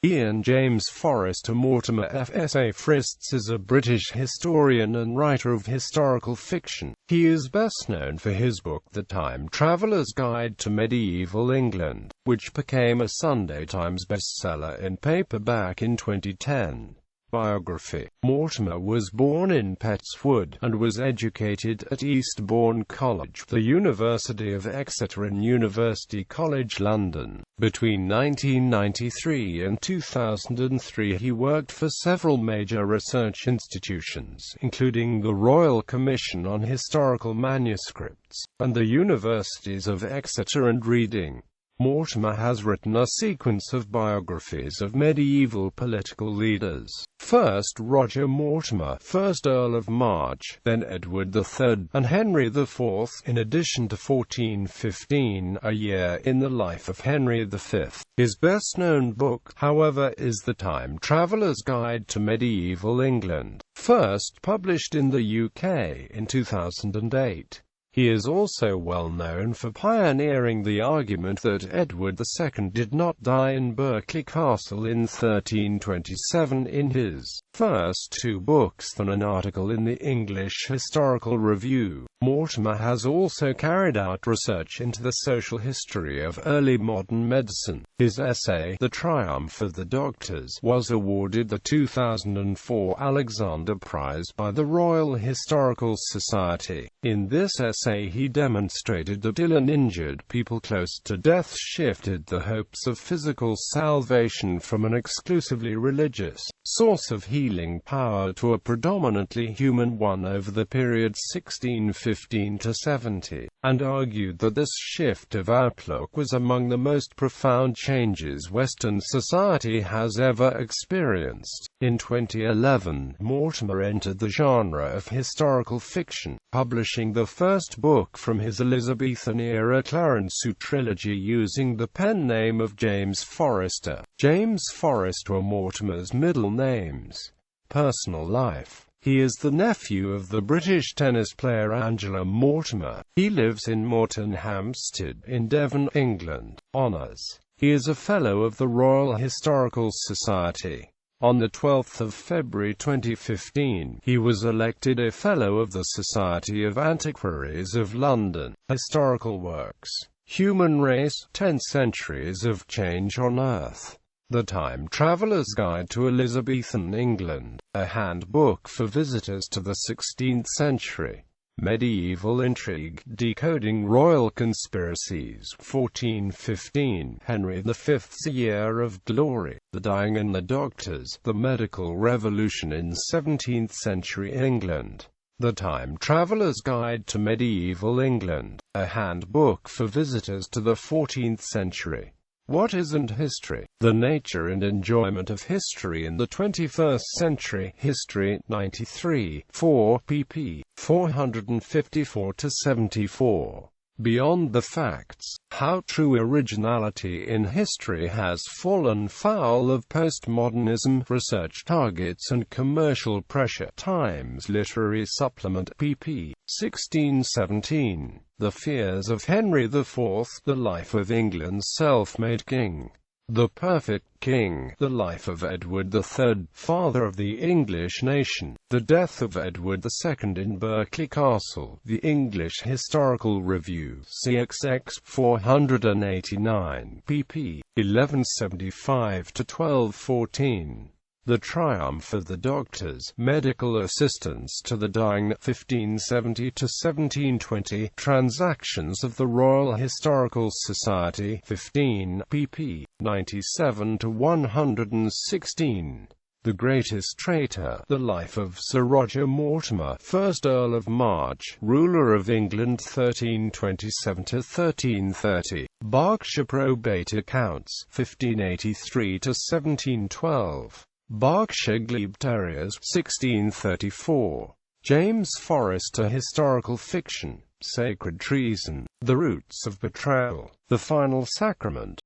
Ian James Forrester Mortimer FRHistS is a British historian and writer of historical fiction. He is best known for his book The Time Traveller's Guide to Medieval England, which became a Sunday Times bestseller in paperback in 2010. Biography. Mortimer was born in Pettswood, and was educated at Eastbourne College, the University of Exeter and University College London. Between 1993 and 2003 he worked for several major research institutions, including the Royal Commission on Historical Manuscripts, and the Universities of Exeter and Reading. Mortimer has written a sequence of biographies of medieval political leaders. First Roger Mortimer, 1st Earl of March, then Edward III, and Henry IV, in addition to 1415, a year in the life of Henry V. His best-known book, however, is The Time Traveller's Guide to Medieval England, first published in the UK in 2008. He is also well known for pioneering the argument that Edward II did not die in Berkeley Castle in 1327 in his first two books than an article in the English Historical Review. Mortimer has also carried out research into the social history of early modern medicine. His essay, The Triumph of the Doctors, was awarded the 2004 Alexander Prize by the Royal Historical Society. In this essay he demonstrated that ill and injured people close to death shifted the hopes of physical salvation from an exclusively religious source of healing power to a predominantly human one over the period 1615 to 70, and argued that this shift of outlook was among the most profound changes Western society has ever experienced. In 2011, Mortimer entered the genre of historical fiction, publishing the first book from his Elizabethan-era Clarenceau trilogy using the pen name of James Forrester. James Forrester were Mortimer's middle names. Personal life. He is the nephew of the British tennis player Angela Mortimer. He lives in Moreton Hampstead, in Devon, England. Honours. He is a Fellow of the Royal Historical Society. On 12 February 2015, he was elected a Fellow of the Society of Antiquaries of London. Historical works. Human Race, 10 Centuries of Change on Earth. The Time Traveller's Guide to Elizabethan England, a handbook for visitors to the 16th century. Medieval Intrigue, Decoding Royal Conspiracies, 1415, Henry V's Year of Glory, The Dying and the Doctors, The Medical Revolution in 17th Century England. The Time Traveller's Guide to Medieval England, a handbook for visitors to the 14th century. What isn't history? The Nature and Enjoyment of History in the 21st Century. History, 93, 4 pp. 454-74. Beyond the Facts. How true originality in history has fallen foul of postmodernism, research targets and commercial pressure. Times Literary Supplement, pp. 16-17. The Fears of Henry IV, The Life of England's Self-Made King. The Perfect King, The Life of Edward III, Father of the English Nation. The Death of Edward II in Berkeley Castle. The English Historical Review, CXX 489, pp. 1175-1214. The Triumph of the Doctors, Medical Assistance to the Dying, 1570-1720, Transactions of the Royal Historical Society, 15, pp. 97-116. The Greatest Traitor, The Life of Sir Roger Mortimer, 1st Earl of March, ruler of England 1327-1330. Berkshire Probate Accounts, 1583-1712. Berkshire Glebe Terriers, 1634. James Forrester Historical Fiction, Sacred Treason, The Roots of Betrayal, The Final Sacrament.